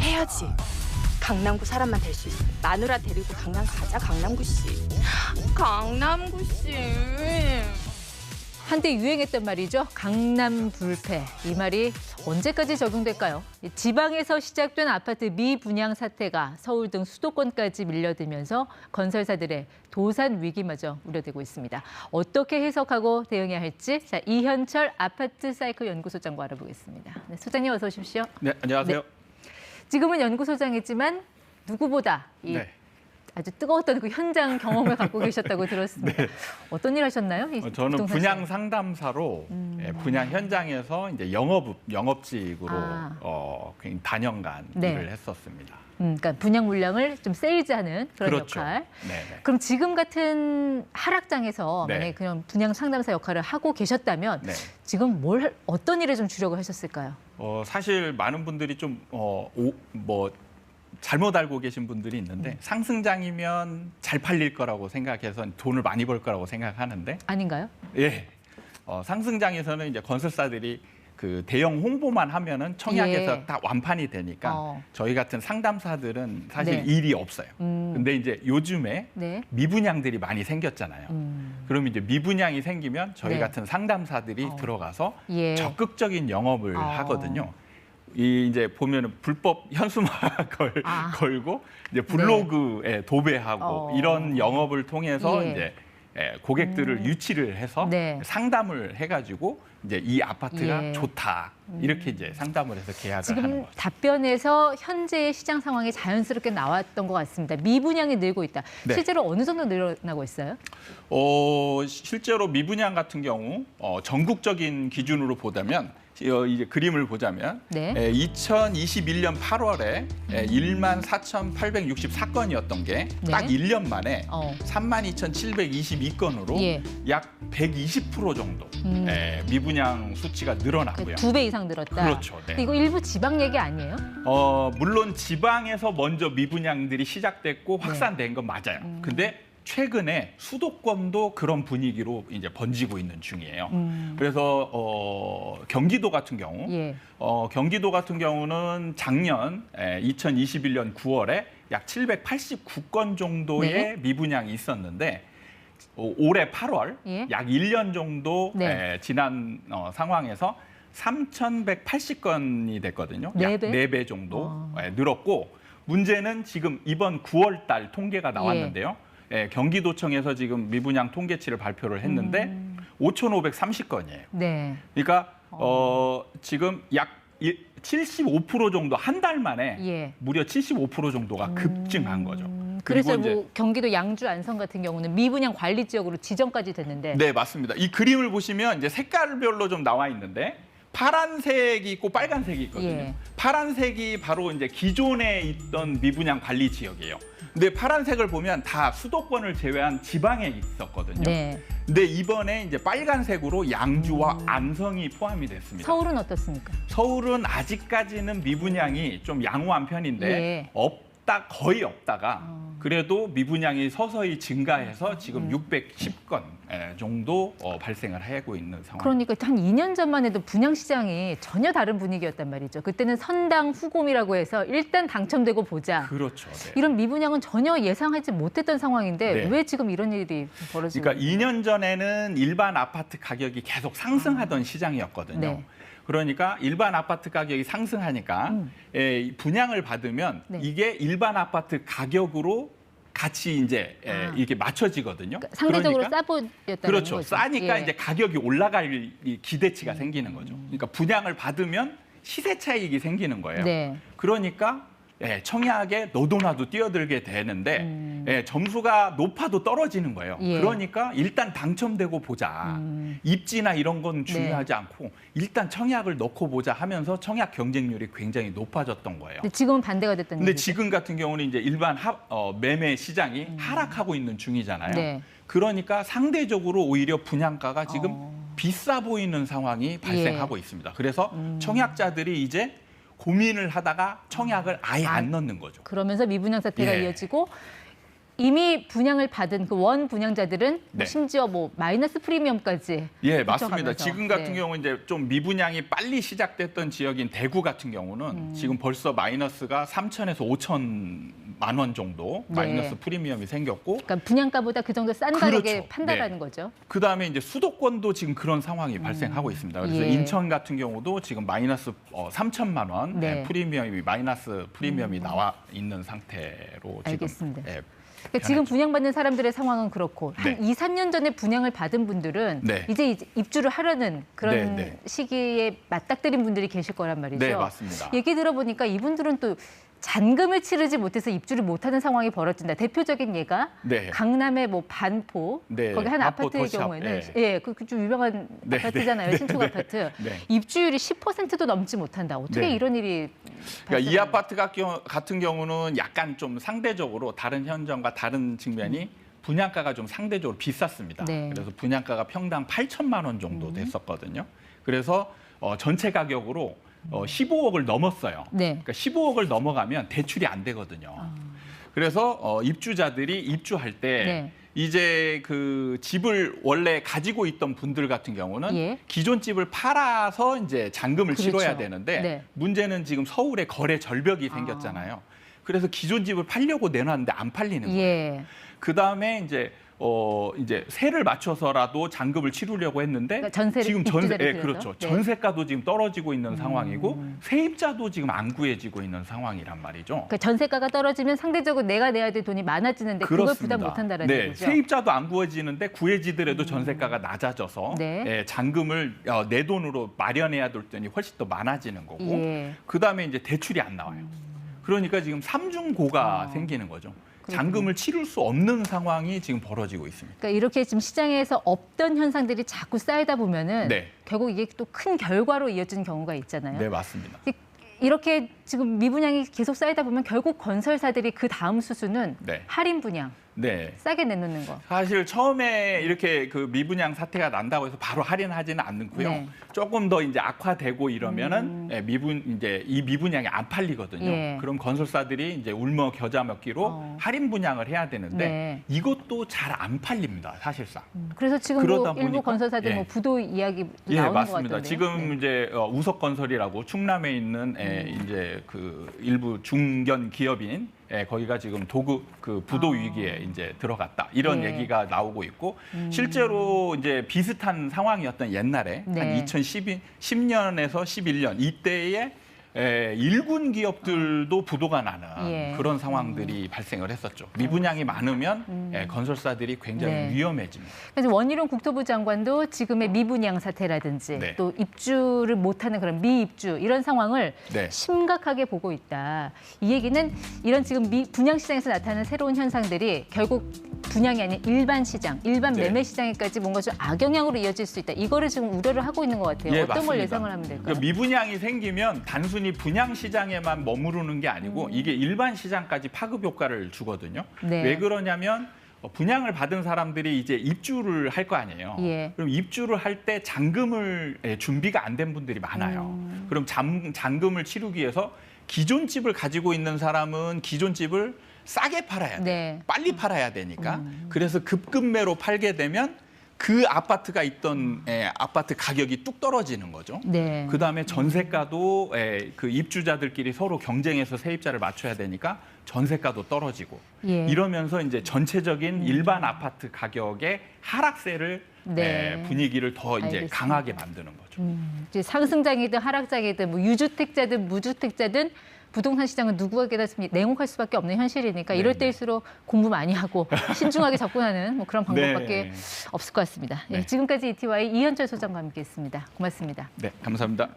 해야지. 강남구 사람만 될 수 있어. 마누라 데리고 강남 가자, 강남구 씨. 강남구 씨. 한때 유행했던 말이죠. 강남 불패. 이 말이 언제까지 적용될까요? 지방에서 시작된 아파트 미분양 사태가 서울 등 수도권까지 밀려들면서 건설사들의 도산 위기마저 우려되고 있습니다. 어떻게 해석하고 대응해야 할지 이현철 아파트 사이클 연구소장과 알아보겠습니다. 네, 소장님 어서 오십시오. 네, 안녕하세요. 네. 지금은 연구소장이지만 누구보다 아주 뜨거웠던 그 현장 경험을 갖고 계셨다고 들었습니다. 네. 어떤 일 하셨나요? 저는 분양 상담사로 분양 현장에서 이제 영업직으로 굉장히 다년간 일을 했었습니다. 그러니까 분양 물량을 좀 세일즈하는 그런 그렇죠. 역할. 네네. 그럼 지금 같은 하락장에서 네. 만약에 그냥 분양 상담사 역할을 하고 계셨다면 네. 지금 어떤 일에 좀 주력을 하셨을까요? 사실 많은 분들이 좀 잘못 알고 계신 분들이 있는데 상승장이면 잘 팔릴 거라고 생각해서 돈을 많이 벌 거라고 생각하는데 아닌가요? 예. 상승장에서는 이제 건설사들이 그 대형 홍보만 하면은 청약에서 다 완판이 되니까 저희 같은 상담사들은 사실 일이 없어요. 근데 이제 요즘에 미분양들이 많이 생겼잖아요. 그럼 이제 미분양이 생기면 저희 같은 상담사들이 들어가서 적극적인 영업을 하거든요. 이제 보면은 불법 현수막 걸고 이제 블로그에 도배하고 이런 영업을 통해서 이제 고객들을 유치를 해서 상담을 해가지고 이제 이 아파트가 좋다 이렇게 이제 상담을 해서 계약을 하는 지금 거죠. 답변에서 현재의 시장 상황이 자연스럽게 나왔던 것 같습니다. 미분양이 늘고 있다. 네. 실제로 어느 정도 늘어나고 있어요? 실제로 미분양 같은 경우 전국적인 기준으로 보자면 이제 그림을 보자면 2021년 8월에 14,864건이었던 게 딱 1년 만에 32,722건으로 약 120% 정도 미분양 수치가 늘어났고요. 2배 이상 늘었다. 그렇죠. 네. 이거 일부 지방 얘기 아니에요? 물론 지방에서 먼저 미분양들이 시작됐고 확산된 건 맞아요. 근데 최근에 수도권도 그런 분위기로 이제 번지고 있는 중이에요. 그래서 경기도 같은 경우, 경기도 같은 경우는 작년 2021년 9월에 약 789건 정도의 미분양이 있었는데 올해 8월 약 1년 정도 지난 상황에서 3,180건이 됐거든요. 약 4배 정도 늘었고 문제는 지금 이번 9월 달 통계가 나왔는데요. 경기도청에서 지금 미분양 통계치를 발표를 했는데 5,530건이에요. 그러니까 지금 약 75% 정도 한 달 만에 무려 75% 정도가 급증한 거죠. 그래서 뭐 경기도 양주 안성 같은 경우는 미분양 관리 지역으로 지정까지 됐는데. 네, 맞습니다. 이 그림을 보시면 이제 색깔별로 좀 나와 있는데 파란색이 있고 빨간색이 있거든요. 파란색이 바로 이제 기존에 있던 미분양 관리 지역이에요. 근데 파란색을 보면 다 수도권을 제외한 지방에 있었거든요. 근데 이번에 이제 빨간색으로 양주와 안성이 포함이 됐습니다. 서울은 어떻습니까? 서울은 아직까지는 미분양이 좀 양호한 편인데 거의 없다가 그래도 미분양이 서서히 증가해서 지금 610건 정도 발생을 하고 있는 상황. 그러니까 한 2년 전만 해도 분양 시장이 전혀 다른 분위기였단 말이죠. 그때는 선당 후곰이라고 해서 일단 당첨되고 보자. 그렇죠. 이런 미분양은 전혀 예상하지 못했던 상황인데 왜 지금 이런 일이 벌어지는 그러니까 2년 전에는 일반 아파트 가격이 계속 상승하던 시장이었거든요. 그러니까 일반 아파트 가격이 상승하니까 분양을 받으면 이게 일반 아파트 가격으로 같이 이제 이게 맞춰지거든요. 그러니까 상대적으로 싸 보였다는 그렇죠. 거죠. 싸니까 이제 가격이 올라갈 기대치가 생기는 거죠. 그러니까 분양을 받으면 시세 차익이 생기는 거예요. 그러니까 청약에 너도나도 뛰어들게 되는데 점수가 높아도 떨어지는 거예요. 그러니까 일단 당첨되고 보자. 입지나 이런 건 중요하지 않고 일단 청약을 넣고 보자 하면서 청약 경쟁률이 굉장히 높아졌던 거예요. 근데 지금은 반대가 됐다는 근데 얘기죠. 지금 같은 경우는 이제 일반 매매 시장이 하락하고 있는 중이잖아요. 그러니까 상대적으로 오히려 분양가가 지금 비싸 보이는 상황이 발생하고 있습니다. 그래서 청약자들이 이제 고민을 하다가 청약을 아예 안 넣는 거죠. 그러면서 미분양 사태가 이어지고 이미 분양을 받은 그 원 분양자들은 네. 심지어 뭐 마이너스 프리미엄까지 예, 맞습니다. 붙여가면서. 지금 같은 네. 경우는 이제 좀 미분양이 빨리 시작됐던 지역인 대구 같은 경우는 지금 벌써 마이너스가 3천에서 5천만 원 정도 마이너스 네. 프리미엄이 생겼고, 그러니까 분양가보다 그 정도 싼 그렇죠. 가격에 판다라는 네. 거죠. 그 다음에 이제 수도권도 지금 그런 상황이 발생하고 있습니다. 그래서 예. 인천 같은 경우도 지금 마이너스 3천만 원 네. 프리미엄이 마이너스 프리미엄이 나와 있는 상태로 지금. 알겠습니다. 예, 그러니까 지금 분양받는 사람들의 상황은 그렇고 한 네. 2, 3년 전에 분양을 받은 분들은 네. 이제 입주를 하려는 그런 네, 네. 시기에 맞닥뜨린 분들이 계실 거란 말이죠. 네, 맞습니다. 얘기 들어보니까 이분들은 또 잔금을 치르지 못해서 입주를 못하는 상황이 벌어진다. 대표적인 예가 네. 강남의 뭐 반포 네, 거기 한 반포 아파트의 도시업, 경우에는 예. 그 좀 유명한 네, 아파트잖아요. 네, 신축 네, 아파트. 네. 입주율이 10%도 넘지 못한다. 어떻게 네. 이런 일이 그러니까 이 발생하는지. 아파트 같은 경우는 약간 좀 상대적으로 다른 현장과 다른 측면이 분양가가 좀 상대적으로 비쌌습니다. 네. 그래서 분양가가 평당 8천만 원 정도 됐었거든요. 그래서 전체 가격으로 15억을 넘었어요. 네. 그러니까 15억을 넘어가면 대출이 안 되거든요. 그래서 입주자들이 입주할 때 네. 이제 그 집을 원래 가지고 있던 분들 같은 경우는 예. 기존 집을 팔아서 이제 잔금을 그렇죠. 치러야 되는데 네. 문제는 지금 서울에 거래 절벽이 생겼잖아요. 그래서 기존 집을 팔려고 내놨는데 안 팔리는 거예요. 예. 그 다음에 이제 세를 맞춰서라도 잔금을 치르려고 했는데 그러니까 전세를 지금 입주자를 예, 들여서? 그렇죠. 네. 전세가도 지금 떨어지고 있는 상황이고 세입자도 지금 안 구해지고 있는 상황이란 말이죠. 그러니까 전세가가 떨어지면 상대적으로 내가 내야 될 돈이 많아지는데 그걸 부담 못한다라는 네, 거죠. 세입자도 안 구해지는데 구해지더라도 전세가가 낮아져서 네. 예, 잔금을 내 돈으로 마련해야 될 돈이 훨씬 더 많아지는 거고 예. 그다음에 이제 대출이 안 나와요. 그러니까 지금 삼중고가 생기는 거죠. 잔금을 치를 수 없는 상황이 지금 벌어지고 있습니다. 그러니까 이렇게 지금 시장에서 없던 현상들이 자꾸 쌓이다 보면은 네. 결국 이게 또 큰 결과로 이어지는 경우가 있잖아요. 네, 맞습니다. 이렇게 지금 미분양이 계속 쌓이다 보면 결국 건설사들이 그 다음 수순은 네. 할인 분양 네. 싸게 내놓는 거. 사실 처음에 이렇게 그 미분양 사태가 난다고 해서 바로 할인하지는 않고요. 네. 조금 더 이제 악화되고 이러면은 이제 이 미분양이 안 팔리거든요. 예. 그럼 건설사들이 이제 울며 겨자 먹기로 할인 분양을 해야 되는데 네. 이것도 잘 안 팔립니다, 사실상. 그래서 지금 그러다 뭐 일부 보니까- 건설사들 예. 뭐 부도 이야기 예, 나오는 것 맞습니다. 같던데. 지금 네. 이제 우석건설이라고 충남에 있는 이제 그 일부 중견 기업인 거기가 지금 그 부도 위기에 이제 들어갔다 이런 네. 얘기가 나오고 있고 실제로 이제 비슷한 상황이었던 옛날에 네. 한 2010년에서 11년 이때에 일군 기업들도 부도가 나는 예. 그런 상황들이 발생을 했었죠. 미분양이 많으면 건설사들이 굉장히 네. 위험해집니다. 그래서 원희룡 국토부 장관도 지금의 미분양 사태라든지 네. 또 입주를 못하는 그런 미입주 이런 상황을 네. 심각하게 보고 있다. 이 얘기는 이런 지금 분양 시장에서 나타나는 새로운 현상들이 결국 분양이 아닌 일반 시장, 일반 네. 매매 시장에까지 뭔가 좀 악영향으로 이어질 수 있다. 이거를 지금 우려를 하고 있는 것 같아요. 예, 어떤 걸 맞습니다. 예상을 하면 될까요? 그러니까 미분양이 생기면 단순히 분양 시장에만 머무르는 게 아니고 이게 일반 시장까지 파급 효과를 주거든요. 네. 왜 그러냐면 분양을 받은 사람들이 이제 입주를 할 거 아니에요. 예. 그럼 입주를 할 때 잔금을 준비가 안 된 분들이 많아요. 그럼 잔금을 치르기 위해서 기존 집을 가지고 있는 사람은 기존 집을 싸게 팔아야 돼요. 네. 빨리 팔아야 되니까. 그래서 급급매로 팔게 되면 그 아파트가 있던 아파트 가격이 뚝 떨어지는 거죠. 네. 그다음에 전세가도 그 입주자들끼리 서로 경쟁해서 세입자를 맞춰야 되니까 전세가도 떨어지고 예. 이러면서 이제 전체적인 일반 아파트 가격의 하락세를 네. 분위기를 더 이제 알겠습니다. 강하게 만드는 거죠. 이제 상승장이든 하락장이든 뭐 유주택자든 무주택자든 부동산 시장은 누구에게나 냉혹할 수밖에 없는 현실이니까 이럴 네. 때일수록 공부 많이 하고 신중하게 접근하는 뭐 그런 방법밖에 네. 없을 것 같습니다. 네. 지금까지 ETY 이현철 소장과 함께했습니다. 고맙습니다. 네, 감사합니다.